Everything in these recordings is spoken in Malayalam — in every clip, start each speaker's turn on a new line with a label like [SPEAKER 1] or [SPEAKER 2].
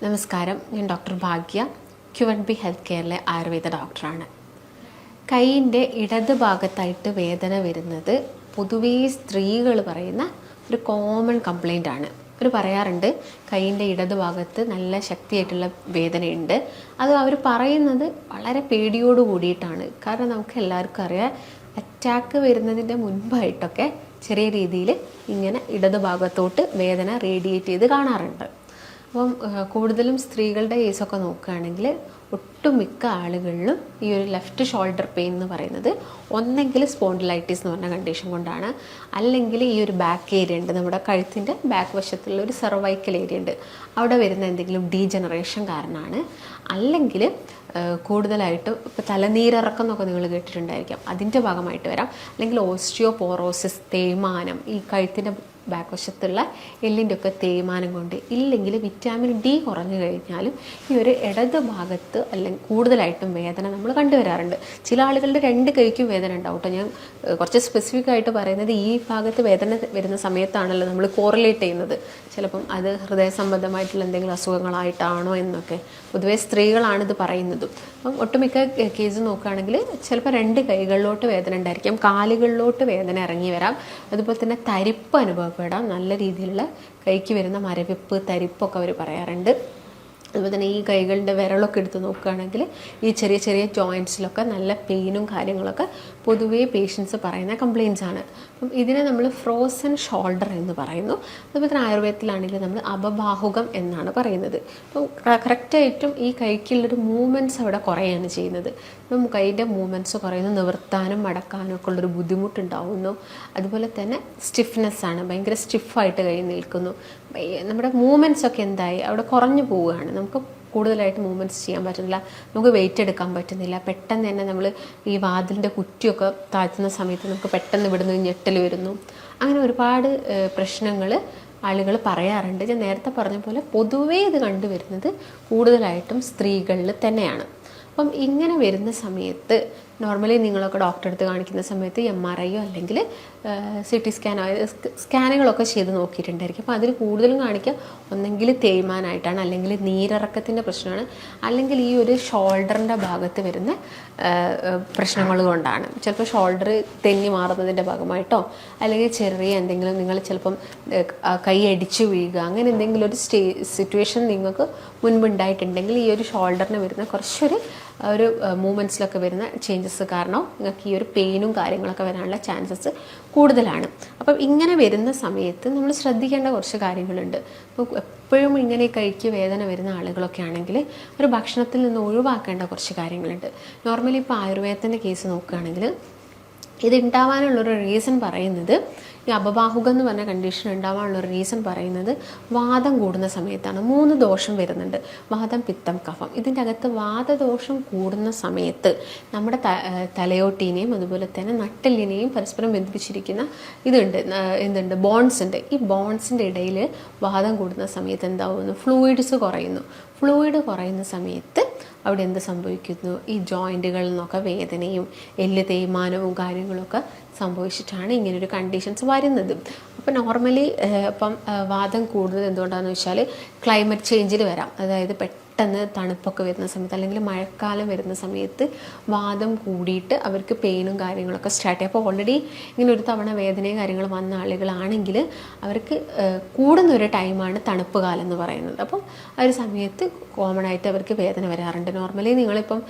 [SPEAKER 1] നമസ്കാരം, ഞാൻ ഡോക്ടർ ഭാഗ്യ, Q&B ഹെൽത്ത് കെയറിലെ ആയുർവേദ ഡോക്ടറാണ്. കൈയിൻ്റെ ഇടത് ഭാഗത്തായിട്ട് വേദന വരുന്നത് പൊതുവേ സ്ത്രീകൾ പറയുന്ന ഒരു കോമൺ കംപ്ലൈൻ്റ് ആണ്. അവർ പറയാറുണ്ട് കൈയിൻ്റെ ഇടത് ഭാഗത്ത് നല്ല ശക്തിയായിട്ടുള്ള വേദനയുണ്ട്. അത് അവർ പറയുന്നത് വളരെ പേടിയോട് കൂടിയിട്ടാണ്. കാരണം നമുക്ക് എല്ലാവർക്കും അറിയാം, അറ്റാക്ക് വരുന്നതിൻ്റെ മുൻപായിട്ടൊക്കെ ചെറിയ രീതിയിൽ ഇങ്ങനെ ഇടത് ഭാഗത്തോട്ട് വേദന റേഡിയേറ്റ് ചെയ്ത് കാണാറുണ്ട്. അപ്പം കൂടുതലും സ്ത്രീകളുടെ കേസൊക്കെ നോക്കുകയാണെങ്കിൽ ഒട്ടുമിക്ക ആളുകളിലും ഈ ഒരു ലെഫ്റ്റ് ഷോൾഡർ പെയിൻ എന്ന് പറയുന്നത് ഒന്നെങ്കിൽ സ്പോണ്ടിലൈറ്റിസ് എന്ന് പറഞ്ഞ കണ്ടീഷൻ കൊണ്ടാണ്, അല്ലെങ്കിൽ ഈ ഒരു ബാക്ക് ഏരിയ ഉണ്ട്, നമ്മുടെ കഴുത്തിൻ്റെ ബാക്ക് വശത്തുള്ള ഒരു സെർവൈക്കൽ ഏരിയ ഉണ്ട്, അവിടെ വരുന്ന എന്തെങ്കിലും ഡീജനറേഷൻ കാരണമാണ്. അല്ലെങ്കിൽ കൂടുതലായിട്ടും ഇപ്പോൾ തലനീരിറക്കം എന്നൊക്കെ നിങ്ങൾ കേട്ടിട്ടുണ്ടായിരിക്കാം, അതിൻ്റെ ഭാഗമായിട്ട് വരാം. അല്ലെങ്കിൽ ഓസ്റ്റിയോപോറോസിസ്, തേയ്മാനം, ഈ കഴുത്തിൻ്റെ ബാക്ക് വശത്തുള്ള എല്ലിൻ്റെ ഒക്കെ തേയ്മാനം കൊണ്ട്, ഇല്ലെങ്കിൽ വിറ്റാമിൻ ഡി കുറഞ്ഞു കഴിഞ്ഞാലും ഈ ഒരു ഇടത് ഭാഗത്ത് അല്ലെങ്കിൽ കൂടുതലായിട്ടും വേദന നമ്മൾ കണ്ടുവരാറുണ്ട്. ചില ആളുകളുടെ രണ്ട് കൈക്കും വേദന ഉണ്ടാവും കേട്ടോ. ഞാൻ കുറച്ച് സ്പെസിഫിക് ആയിട്ട് പറയുന്നത് ഈ ഭാഗത്ത് വേദന വരുന്ന സമയത്താണല്ലോ നമ്മൾ കോറിലേറ്റ് ചെയ്യുന്നത്. ചിലപ്പം അത് ഹൃദയ സംബന്ധമായിട്ടുള്ള എന്തെങ്കിലും അസുഖങ്ങളായിട്ടാണോ എന്നൊക്കെ പൊതുവെ സ്ത്രീകളാണ് ഇത് പറയുന്നതും. അപ്പം ഒട്ടുമിക്ക കേസ് നോക്കുകയാണെങ്കിൽ ചിലപ്പോൾ രണ്ട് കൈകളിലോട്ട് വേദന ഉണ്ടായിരിക്കാം, കാലുകളിലോട്ട് വേദന ഇറങ്ങി വരാം, അതുപോലെ തന്നെ തരിപ്പ് അനുഭവപ്പെടാം, നല്ല രീതിയിലുള്ള കൈക്ക് വരുന്ന മരവിപ്പ്, തരിപ്പൊക്കെ അവർ പറയാറുണ്ട്. അതുപോലെ തന്നെ ഈ കൈകളുടെ വിരളൊക്കെ എടുത്ത് നോക്കുകയാണെങ്കിൽ ഈ ചെറിയ ചെറിയ ജോയിൻറ്റ്സിലൊക്കെ നല്ല പെയിനും കാര്യങ്ങളൊക്കെ പൊതുവേ പേഷ്യൻസ് പറയുന്ന കംപ്ലയിൻസ് ആണ്. അപ്പം ഇതിനെ നമ്മൾ ഫ്രോസൺ ഷോൾഡർ എന്ന് പറയുന്നു. അതുപോലെ തന്നെ ആയുർവേദത്തിലാണെങ്കിൽ നമ്മൾ അപബാഹുകം എന്നാണ് പറയുന്നത്. അപ്പം കറക്റ്റായിട്ടും ഈ കൈക്കുള്ളൊരു മൂവ്മെൻറ്റ്സ് അവിടെ കുറയാണ് ചെയ്യുന്നത്. ഇപ്പം കൈൻ്റെ മൂവ്മെൻറ്റ്സ് കുറയുന്നു, നിവർത്താനും മടക്കാനും ഒക്കെ ഉള്ളൊരു ബുദ്ധിമുട്ടുണ്ടാവുന്നു. അതുപോലെ തന്നെ സ്റ്റിഫ്നെസ്സാണ്, ഭയങ്കര സ്റ്റിഫായിട്ട് കൈ നിൽക്കുന്നു. നമ്മുടെ മൂവ്മെൻറ്റ്സ് ഒക്കെ എന്തായി അവിടെ കുറഞ്ഞു പോവുകയാണ്. നമുക്ക് കൂടുതലായിട്ട് മൂവ്മെൻറ്റ്സ് ചെയ്യാൻ പറ്റുന്നില്ല, നമുക്ക് വെയിറ്റ് എടുക്കാൻ പറ്റുന്നില്ല. പെട്ടെന്ന് തന്നെ നമ്മൾ ഈ വാതിലിൻ്റെ കുറ്റിയൊക്കെ താഴ്ത്തുന്ന സമയത്ത് നമുക്ക് പെട്ടെന്ന് ഇവിടുന്ന് ഞെട്ടൽ വരുന്നു. അങ്ങനെ ഒരുപാട് പ്രശ്നങ്ങൾ ആളുകൾ പറയാറുണ്ട്. ഞാൻ നേരത്തെ പറഞ്ഞ പോലെ പൊതുവേ ഇത് കണ്ടുവരുന്നത് കൂടുതലായിട്ടും സ്ത്രീകളിൽ തന്നെയാണ്. അപ്പം ഇങ്ങനെ വരുന്ന സമയത്ത് നോർമലി നിങ്ങളൊക്കെ ഡോക്ടറെ അടുത്ത് കാണിക്കുന്ന സമയത്ത് MRIയോ അല്ലെങ്കിൽ CT സ്കാനോ സ്കാനുകളൊക്കെ ചെയ്ത് നോക്കിയിട്ടുണ്ടായിരിക്കും. അപ്പോൾ അതിൽ കൂടുതലും കാണിക്കുക ഒന്നെങ്കിൽ തേയ്മാനായിട്ടാണ്, അല്ലെങ്കിൽ നീരിറക്കത്തിൻ്റെ പ്രശ്നമാണ്, അല്ലെങ്കിൽ ഈ ഒരു ഷോൾഡറിൻ്റെ ഭാഗത്ത് വരുന്ന പ്രശ്നങ്ങൾ കൊണ്ടാണ്. ചിലപ്പോൾ ഷോൾഡർ തെന്നി മാറുന്നതിൻ്റെ ഭാഗമായിട്ടോ, അല്ലെങ്കിൽ ചെറിയ എന്തെങ്കിലും നിങ്ങൾ ചിലപ്പം കൈ അടിച്ചു വീഴുക, അങ്ങനെ എന്തെങ്കിലും ഒരു സിറ്റുവേഷൻ നിങ്ങൾക്ക് മുൻപുണ്ടായിട്ടുണ്ടെങ്കിൽ ഈ ഒരു ഷോൾഡറിന് വരുന്ന കുറച്ചൊരു മൂവ്മെൻറ്റ്സിലൊക്കെ വരുന്ന ചേഞ്ചസ് കാരണം നിങ്ങൾക്ക് ഈ ഒരു പെയിനും കാര്യങ്ങളൊക്കെ വരാനുള്ള ചാൻസസ് കൂടുതലാണ്. അപ്പം ഇങ്ങനെ വരുന്ന സമയത്ത് നമ്മൾ ശ്രദ്ധിക്കേണ്ട കുറച്ച് കാര്യങ്ങളുണ്ട്. അപ്പോൾ എപ്പോഴും ഇങ്ങനെ കൈക്ക് വേദന വരുന്ന ആളുകളൊക്കെ ആണെങ്കിൽ ഒരു ഭക്ഷണത്തിൽ നിന്ന് ഒഴിവാക്കേണ്ട കുറച്ച് കാര്യങ്ങളുണ്ട്. നോർമലി ഇപ്പോൾ ആയുർവേദത്തിൻ്റെ കേസ് നോക്കുകയാണെങ്കിൽ ഇത് ഉണ്ടാവാനുള്ളൊരു റീസൺ പറയുന്നത്, ഈ അപബാഹുകം എന്ന് പറഞ്ഞ കണ്ടീഷൻ ഉണ്ടാവാനുള്ളൊരു റീസൺ പറയുന്നത് വാദം കൂടുന്ന സമയത്താണ്. 3 ദോഷം വരുന്നുണ്ട്: വാദം, പിത്തം, കഫം. ഇതിൻ്റെ അകത്ത് വാദദോഷം കൂടുന്ന സമയത്ത് നമ്മുടെ തലയോട്ടീനെയും അതുപോലെ തന്നെ നട്ടെല്ലിനെയും പരസ്പരം ബന്ധിപ്പിച്ചിരിക്കുന്ന എന്തുണ്ട്, ബോൺസ് ഉണ്ട്. ഈ ബോൺസിൻ്റെ ഇടയിൽ വാദം കൂടുന്ന സമയത്ത് എന്താവുന്നു, ഫ്ലൂയിഡ്സ് കുറയുന്നു. ഫ്ലൂയിഡ് കുറയുന്ന സമയത്ത് അവിടെ എന്ത് സംഭവിക്കുന്നു, ഈ ജോയിൻറ്റുകളിൽ നിന്നൊക്കെ വേദനയും എല്ല് തേയ്മാനവും കാര്യങ്ങളൊക്കെ സംഭവിച്ചിട്ടാണ് ഇങ്ങനൊരു കണ്ടീഷൻസ് വരുന്നത്. അപ്പോൾ നോർമലി ഇപ്പം വാദം കൂടുതൽ എന്തുകൊണ്ടാണെന്ന് വെച്ചാൽ ക്ലൈമറ്റ് ചേഞ്ചിൽ വരാം. അതായത് പെട്ടെന്ന് തണുപ്പൊക്കെ വരുന്ന സമയത്ത് അല്ലെങ്കിൽ മഴക്കാലം വരുന്ന സമയത്ത് വാദം കൂടിയിട്ട് അവർക്ക് പെയിനും കാര്യങ്ങളൊക്കെ സ്റ്റാർട്ട് ചെയ്യും. അപ്പോൾ ഓൾറെഡി ഇങ്ങനെ ഒരു തവണ വേദനയും കാര്യങ്ങളും വന്ന ആളുകളാണെങ്കിൽ അവർക്ക് കൂടുന്നൊരു ടൈമാണ് തണുപ്പ് കാലം എന്ന് പറയുന്നത്. അപ്പം ആ ഒരു സമയത്ത് കോമൺ ആയിട്ട് അവർക്ക് വേദന വരാറുണ്ട്. നോർമലി നിങ്ങളിപ്പം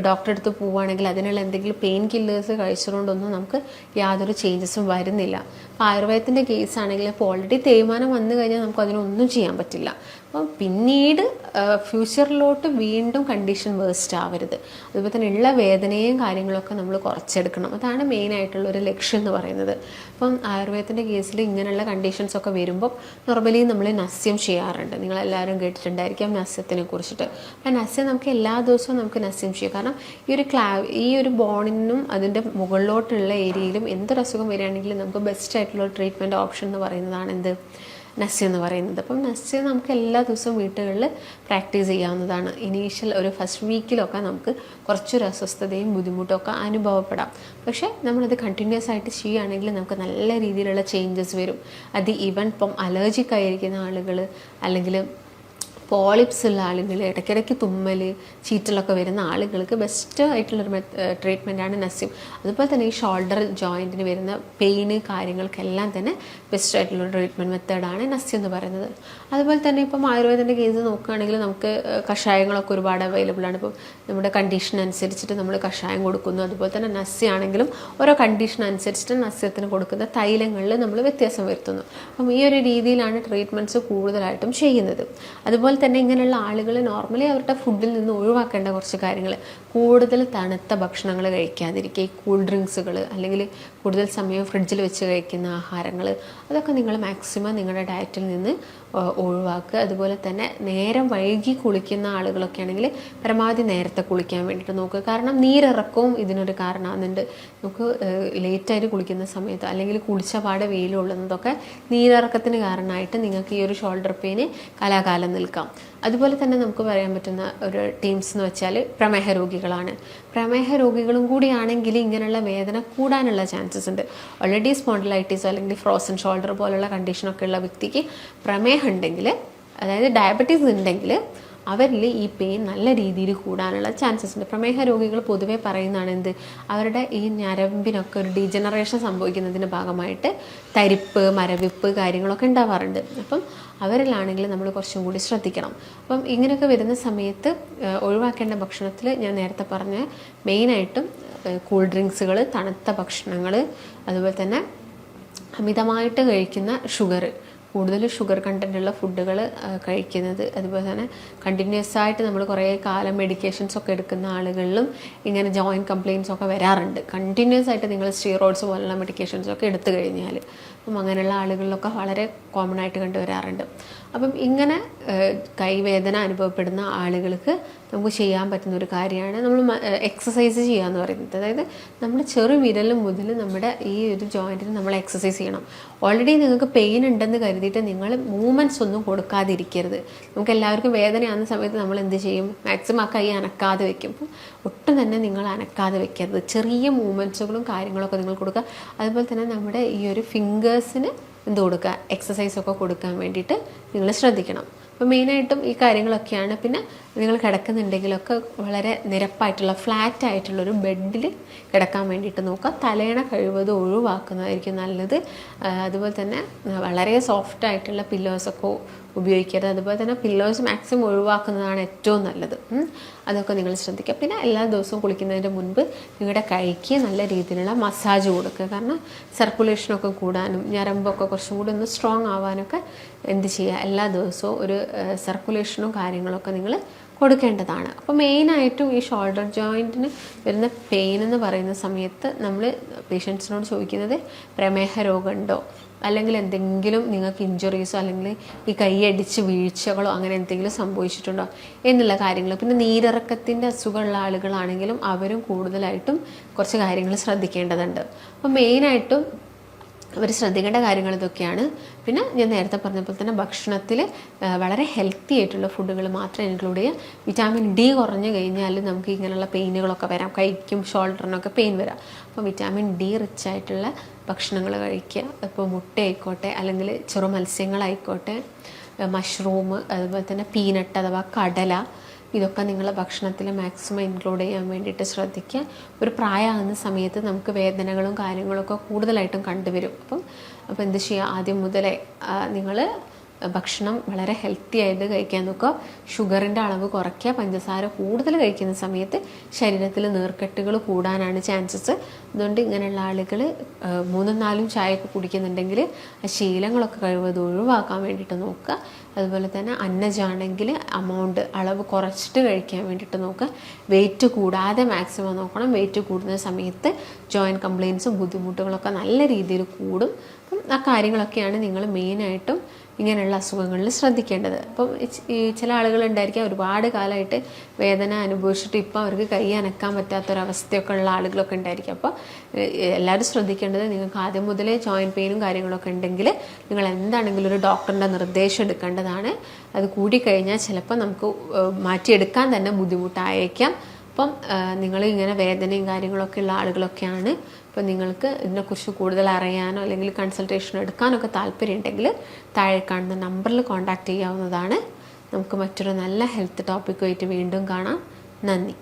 [SPEAKER 1] ഡോക്ടറെ അടുത്ത് പോവുകയാണെങ്കിൽ അതിനുള്ള എന്തെങ്കിലും പെയിൻ കില്ലേഴ്സ് കഴിച്ചതുകൊണ്ടൊന്നും നമുക്ക് യാതൊരു ചേഞ്ചസും വരുന്നില്ല. അപ്പോൾ ആയുർവേദത്തിൻ്റെ കേസ് ആണെങ്കിൽ ഇപ്പോൾ ഓൾറെഡി തേയ്മാനം വന്നു കഴിഞ്ഞാൽ നമുക്ക് അതിനൊന്നും ചെയ്യാൻ പറ്റില്ല. അപ്പം പിന്നീട് ഫ്യൂച്ചറിലോട്ട് വീണ്ടും കണ്ടീഷൻ വേസ്റ്റ് ആവരുത്. അതുപോലെ തന്നെ ഉള്ള വേദനയും കാര്യങ്ങളൊക്കെ നമ്മൾ കുറച്ചെടുക്കണം. അതാണ് മെയിനായിട്ടുള്ളൊരു ലക്ഷ്യം എന്ന് പറയുന്നത്. അപ്പം ആയുർവേദത്തിൻ്റെ കേസിൽ ഇങ്ങനെയുള്ള കണ്ടീഷൻസൊക്കെ വരുമ്പോൾ നോർമലി നമ്മൾ നസ്യം ചെയ്യാറുണ്ട്. നിങ്ങളെല്ലാവരും കേട്ടിട്ടുണ്ടായിരിക്കാം നസ്യത്തിനെ കുറിച്ചിട്ട്. അപ്പം നസ്യം നമുക്ക് എല്ലാ ദിവസവും നമുക്ക് നസ്യം ചെയ്യാം. കാരണം ഈ ഒരു ബോണിനും അതിൻ്റെ മുകളിലോട്ടുള്ള ഏരിയയിലും എന്തൊരു അസുഖം വരികയാണെങ്കിലും നമുക്ക് ബെസ്റ്റ് ആയിട്ടുള്ള ട്രീറ്റ്മെൻറ്റ് ഓപ്ഷൻ എന്ന് പറയുന്നതാണ് എന്ത്, നസ്യം എന്ന് പറയുന്നത്. അപ്പം നസ്യം നമുക്ക് എല്ലാ ദിവസവും വീട്ടുകളിൽ പ്രാക്ടീസ് ചെയ്യാവുന്നതാണ്. ഇനീഷ്യൽ ഒരു ഫസ്റ്റ് വീക്കിലൊക്കെ നമുക്ക് കുറച്ചൊരു അസ്വസ്ഥതയും ബുദ്ധിമുട്ടൊക്കെ അനുഭവപ്പെടാം. പക്ഷേ നമ്മളത് കണ്ടിന്യൂസ് ആയിട്ട് ചെയ്യുകയാണെങ്കിൽ നമുക്ക് നല്ല രീതിയിലുള്ള ചേഞ്ചസ് വരും. അത് ഈവൻ ഇപ്പം അലർജിക് ആയിരിക്കുന്ന ആളുകൾ, അല്ലെങ്കിൽ പോളിപ്സ് ഉള്ള ആളുകൾ, ഇടയ്ക്കിടയ്ക്ക് തുമ്മൽ ചീറ്റലൊക്കെ വരുന്ന ആളുകൾക്ക് ബെസ്റ്റ് ആയിട്ടുള്ളൊരു ട്രീറ്റ്മെൻറ്റാണ് നസ്യം. അതുപോലെ തന്നെ ഈ ഷോൾഡർ ജോയിൻറ്റിന് വരുന്ന പെയിന് കാര്യങ്ങൾക്കെല്ലാം തന്നെ ബെസ്റ്റ് ആയിട്ടുള്ള ട്രീറ്റ്മെൻറ്റ് മെത്തേഡാണ് നസ്യം എന്ന് പറയുന്നത്. അതുപോലെ തന്നെ ഇപ്പം ആയുർവേദത്തിൻ്റെ കേസ് നോക്കുകയാണെങ്കിൽ നമുക്ക് കഷായങ്ങളൊക്കെ ഒരുപാട് അവൈലബിൾ ആണ്. ഇപ്പോൾ നമ്മുടെ കണ്ടീഷൻ അനുസരിച്ചിട്ട് നമ്മൾ കഷായം കൊടുക്കുന്നു. അതുപോലെ തന്നെ നസ്യാണെങ്കിലും ഓരോ കണ്ടീഷൻ അനുസരിച്ചിട്ട് നസ്യത്തിന് കൊടുക്കുന്ന തൈലങ്ങളിൽ നമ്മൾ വ്യത്യാസം വരുത്തുന്നു. അപ്പം ഈ ഒരു രീതിയിലാണ് ട്രീറ്റ്മെൻറ്റ്സ് കൂടുതലായിട്ടും ചെയ്യുന്നത്. അതുപോലെ തന്നെ ഇങ്ങനെയുള്ള ആളുകൾ നോർമലി അവരുടെ ഫുഡിൽ നിന്ന് ഒഴിവാക്കേണ്ട കുറച്ച് കാര്യങ്ങൾ, കൂടുതൽ തണുത്ത ഭക്ഷണങ്ങൾ കഴിക്കാതിരിക്കുക, ഈ കൂൾ ഡ്രിങ്ക്സുകൾ അല്ലെങ്കിൽ കൂടുതൽ സമയം ഫ്രിഡ്ജിൽ വെച്ച് കഴിക്കുന്ന ആഹാരങ്ങൾ, അതൊക്കെ നിങ്ങൾ മാക്സിമം നിങ്ങളുടെ ഡയറ്റിൽ നിന്ന് ഒഴിവാക്കുക. അതുപോലെ തന്നെ നേരം വൈകി കുളിക്കുന്ന ആളുകളൊക്കെ ആണെങ്കിൽ പരമാവധി നേരത്തെ കുളിക്കാൻ വേണ്ടിയിട്ട് നോക്കുക. കാരണം നീരിറക്കവും ഇതിനൊരു കാരണമാകുന്നുണ്ട്. നമുക്ക് ലേറ്റായിട്ട് കുളിക്കുന്ന സമയത്ത് അല്ലെങ്കിൽ കുളിച്ച പാടെ വെയിൽ കൊള്ളുന്നതൊക്കെ നീരിറക്കത്തിന് കാരണമായിട്ട് നിങ്ങൾക്ക് ഈ ഒരു ഷോൾഡർ പെയിന് കാലാകാലം നിൽക്കാം. അതുപോലെ തന്നെ നമുക്ക് പറയാൻ പറ്റുന്ന ഒരു ടീംസ് എന്ന് വെച്ചാൽ പ്രമേഹ രോഗികളാണ്. പ്രമേഹ രോഗികളും കൂടിയാണെങ്കിൽ ഇങ്ങനെയുള്ള വേദന കൂടാനുള്ള ചാൻസസ് ഉണ്ട്. ഓൾറെഡി സ്പോണ്ടിലൈറ്റിസ് അല്ലെങ്കിൽ ഫ്രോസൺ ഷോൾഡർ പോലുള്ള കണ്ടീഷനൊക്കെ ഉള്ള വ്യക്തിക്ക് പ്രമേഹം ഉണ്ടെങ്കിൽ, അതായത് ഡയബറ്റീസ് ഉണ്ടെങ്കിൽ അവരിൽ ഈ പെയിൻ നല്ല രീതിയിൽ കൂടാനുള്ള ചാൻസസ് ഉണ്ട്. പ്രമേഹ രോഗികൾ പൊതുവേ പറയുന്നതാണ് എന്ത്, അവരുടെ ഈ ഞരമ്പിനൊക്കെ ഒരു ഡീജനറേഷൻ സംഭവിക്കുന്നതിൻ്റെ ഭാഗമായിട്ട് തരിപ്പ്, മരവിപ്പ് കാര്യങ്ങളൊക്കെ ഉണ്ടാവാറുണ്ട്. അപ്പം അവരിലാണെങ്കിൽ നമ്മൾ കുറച്ചും കൂടി ശ്രദ്ധിക്കണം. അപ്പം ഇങ്ങനെയൊക്കെ വരുന്ന സമയത്ത് ഒഴിവാക്കേണ്ട ഭക്ഷണത്തിൽ ഞാൻ നേരത്തെ പറഞ്ഞ മെയിനായിട്ടും കൂൾ ഡ്രിങ്ക്സുകൾ, തണുത്ത ഭക്ഷണങ്ങൾ, അതുപോലെ തന്നെ അമിതമായിട്ട് കഴിക്കുന്ന കൂടുതൽ ഷുഗർ കണ്ടൻറ്റുള്ള ഫുഡുകൾ കഴിക്കുന്നത്, അതുപോലെ തന്നെ കണ്ടിന്യൂസ് ആയിട്ട് നമ്മൾ കുറേ കാലം മെഡിക്കേഷൻസ് ഒക്കെ എടുക്കുന്ന ആളുകളിലും ഇങ്ങനെ ജോയിൻറ്റ് കംപ്ലയിൻസ് ഒക്കെ വരാറുണ്ട്. കണ്ടിന്യൂസ് ആയിട്ട് നിങ്ങൾ സ്റ്റീറോയിഡ്സ് പോലുള്ള മെഡിക്കേഷൻസൊക്കെ എടുത്തു കഴിഞ്ഞാൽ, അപ്പം അങ്ങനെയുള്ള ആളുകളിലൊക്കെ വളരെ കോമൺ ആയിട്ട് കണ്ടുവരാറുണ്ട്. അപ്പം ഇങ്ങനെ കൈവേദന അനുഭവപ്പെടുന്ന ആളുകൾക്ക് നമുക്ക് ചെയ്യാൻ പറ്റുന്ന ഒരു കാര്യമാണ് നമ്മൾ എക്സസൈസ് ചെയ്യുക എന്ന് പറയുന്നത്. അതായത് നമ്മുടെ ചെറു വിരൽ മുതൽ നമ്മുടെ ഈ ഒരു ജോയിൻറ്റിന് നമ്മൾ എക്സസൈസ് ചെയ്യണം. ഓൾറെഡി നിങ്ങൾക്ക് പെയിൻ ഉണ്ടെന്ന് കരുതിയിട്ട് നിങ്ങൾ മൂവ്മെൻറ്റ്സ് ഒന്നും കൊടുക്കാതിരിക്കരുത്. നമുക്ക് എല്ലാവർക്കും വേദനയാകുന്ന സമയത്ത് നമ്മൾ എന്ത് ചെയ്യും, മാക്സിമം ആ കൈ അനക്കാതെ വെക്കും. അപ്പം ഒട്ടും തന്നെ നിങ്ങൾ അനക്കാതെ വെക്കരുത്. ചെറിയ മൂവ്മെൻറ്റ്സുകളും കാര്യങ്ങളൊക്കെ നിങ്ങൾ കൊടുക്കുക. അതുപോലെ തന്നെ നമ്മുടെ ഈ ഒരു ഫിംഗേഴ്സിന് എന്ത് കൊടുക്കുക, എക്സസൈസൊക്കെ കൊടുക്കാൻ വേണ്ടിയിട്ട് നിങ്ങൾ ശ്രദ്ധിക്കണം. അപ്പോൾ മെയിനായിട്ടും ഈ കാര്യങ്ങളൊക്കെയാണ്. പിന്നെ നിങ്ങൾ കിടക്കുന്നുണ്ടെങ്കിലൊക്കെ വളരെ നിരപ്പായിട്ടുള്ള ഫ്ലാറ്റ് ആയിട്ടുള്ളൊരു ബെഡിൽ കിടക്കാൻ വേണ്ടിയിട്ട് നോക്കുക. തലയണ കഴിവതും ഒഴിവാക്കുന്നതായിരിക്കും നല്ലത്. അതുപോലെ തന്നെ വളരെ സോഫ്റ്റ് ആയിട്ടുള്ള പില്ലോസൊക്കെ ഉപയോഗിക്കരുത്. അതുപോലെ തന്നെ പില്ലോസ് മാക്സിമം ഒഴിവാക്കുന്നതാണ് ഏറ്റവും നല്ലത്. അതൊക്കെ നിങ്ങൾ ശ്രദ്ധിക്കുക. പിന്നെ എല്ലാ ദിവസവും കുളിക്കുന്നതിന് മുൻപ് നിങ്ങളുടെ കൈക്ക് നല്ല രീതിയിലുള്ള മസാജ് കൊടുക്കുക. കാരണം സർക്കുലേഷനൊക്കെ കൂടാനും ഞരമ്പൊക്കെ കുറച്ചും കൂടി ഒന്ന് സ്ട്രോങ് ആവാനൊക്കെ എന്ത് ചെയ്യുക, എല്ലാ ദിവസവും ഒരു സർക്കുലേഷനും കാര്യങ്ങളൊക്കെ നിങ്ങൾ കൊടുക്കേണ്ടതാണ്. അപ്പോൾ മെയിനായിട്ടും ഈ ഷോൾഡർ ജോയിൻറ്റിന് വരുന്ന പെയിൻ എന്ന് പറയുന്ന സമയത്ത് നമ്മൾ പേഷ്യൻസിനോട് ചോദിക്കുന്നത് പ്രമേഹ രോഗമുണ്ടോ, അല്ലെങ്കിൽ എന്തെങ്കിലും നിങ്ങൾക്ക് ഇഞ്ചുറീസോ അല്ലെങ്കിൽ ഈ കൈയടിച്ച് വീഴ്ചകളോ അങ്ങനെ എന്തെങ്കിലും സംഭവിച്ചിട്ടുണ്ടോ എന്നുള്ള കാര്യങ്ങൾ. പിന്നെ നീരിറക്കത്തിൻ്റെ അസുഖമുള്ള ആളുകളാണെങ്കിലും അവരും കൂടുതലായിട്ടും കുറച്ച് കാര്യങ്ങൾ ശ്രദ്ധിക്കേണ്ടതുണ്ട്. അപ്പോൾ മെയിനായിട്ടും അവർ ശ്രദ്ധിക്കേണ്ട കാര്യങ്ങൾ ഇതൊക്കെയാണ്. പിന്നെ ഞാൻ നേരത്തെ പറഞ്ഞപ്പോൾ തന്നെ ഭക്ഷണത്തിൽ വളരെ ഹെൽത്തി ആയിട്ടുള്ള ഫുഡുകൾ മാത്രം ഇൻക്ലൂഡ് ചെയ്യുക. വിറ്റാമിൻ ഡി കുറഞ്ഞു കഴിഞ്ഞാൽ നമുക്ക് ഇങ്ങനെയുള്ള പെയിനുകളൊക്കെ വരാം, കൈക്കും ഷോൾഡറിനൊക്കെ പെയിൻ വരാം. അപ്പോൾ വിറ്റാമിൻ ഡി റിച്ച് ആയിട്ടുള്ള ഭക്ഷണങ്ങൾ കഴിക്കുക. ഇപ്പോൾ മുട്ട ആയിക്കോട്ടെ, അല്ലെങ്കിൽ ചെറു മത്സ്യങ്ങളായിക്കോട്ടെ, മഷ്റൂം, അതുപോലെ തന്നെ പീനട്ട് അഥവാ കടല, ഇതൊക്കെ നിങ്ങൾ ഭക്ഷണത്തിൽ മാക്സിമം ഇൻക്ലൂഡ് ചെയ്യാൻ വേണ്ടിയിട്ട് ശ്രദ്ധിക്കുക. ഒരു പ്രായമാകുന്ന സമയത്ത് നമുക്ക് വേദനകളും കാര്യങ്ങളൊക്കെ കൂടുതലായിട്ടും കണ്ടുവരും. അപ്പം എന്ത് ചെയ്യുക, ആദ്യം മുതലേ നിങ്ങൾ ഭക്ഷണം വളരെ ഹെൽത്തി ആയിട്ട് കഴിക്കാൻ നോക്കുക. ഷുഗറിൻ്റെ അളവ് കുറയ്ക്കുക. പഞ്ചസാര കൂടുതൽ കഴിക്കുന്ന സമയത്ത് ശരീരത്തിൽ നീർക്കെട്ടുകൾ കൂടാനാണ് ചാൻസസ്. അതുകൊണ്ട് ഇങ്ങനെയുള്ള ആളുകൾ 3-4 ചായയൊക്കെ കുടിക്കുന്നുണ്ടെങ്കിൽ ആ ശീലങ്ങളൊക്കെ കഴിവതും ഒഴിവാക്കാൻ വേണ്ടിയിട്ട് നോക്കുക. അതുപോലെ തന്നെ അന്നജാണെങ്കിൽ അളവ് കുറച്ചിട്ട് കഴിക്കാൻ വേണ്ടിയിട്ട് നോക്കുക. വെയിറ്റ് കൂടാതെ മാക്സിമം നോക്കണം. വെയിറ്റ് കൂടുന്ന സമയത്ത് ജോയിൻറ്റ് കംപ്ലയിൻസും ബുദ്ധിമുട്ടുകളൊക്കെ നല്ല രീതിയിൽ കൂടും. അപ്പം ആ കാര്യങ്ങളൊക്കെയാണ് നിങ്ങൾ മെയിനായിട്ടും ഇങ്ങനെയുള്ള അസുഖങ്ങളിൽ ശ്രദ്ധിക്കേണ്ടത്. അപ്പം ഈ ചില ആളുകളുണ്ടായിരിക്കാം ഒരുപാട് കാലമായിട്ട് വേദന അനുഭവിച്ചിട്ട് ഇപ്പോൾ അവർക്ക് കൈ അനക്കാൻ പറ്റാത്തൊരവസ്ഥയൊക്കെ ഉള്ള ആളുകളൊക്കെ ഉണ്ടായിരിക്കും. അപ്പോൾ എല്ലാവരും ശ്രദ്ധിക്കേണ്ടത്, നിങ്ങൾക്ക് ആദ്യം മുതലേ ജോയിൻറ്റ് പെയിനും കാര്യങ്ങളൊക്കെ ഉണ്ടെങ്കിൽ നിങ്ങൾ എന്താണെങ്കിലും ഒരു ഡോക്ടറിൻ്റെ നിർദ്ദേശം എടുക്കേണ്ടതാണ്. അത് കൂടിക്കഴിഞ്ഞാൽ ചിലപ്പോൾ നമുക്ക് മാറ്റിയെടുക്കാൻ തന്നെ ബുദ്ധിമുട്ടായേക്കാം. അപ്പം നിങ്ങൾ ഇങ്ങനെ വേദനയും കാര്യങ്ങളൊക്കെ ഉള്ള ആളുകളൊക്കെയാണ്. അപ്പോൾ നിങ്ങൾക്ക് ഇതിനെക്കുറിച്ച് കൂടുതൽ അറിയാനോ അല്ലെങ്കിൽ കൺസൾട്ടേഷൻ എടുക്കാനൊക്കെ താല്പര്യം ഉണ്ടെങ്കിൽ താഴെ കാണുന്ന നമ്പറിൽ കോൺടാക്റ്റ് ചെയ്യാവുന്നതാണ്. നമുക്ക് മറ്റൊരു നല്ല ഹെൽത്ത് ടോപ്പിക്കുമായിട്ട് വീണ്ടും കാണാം. നന്ദി.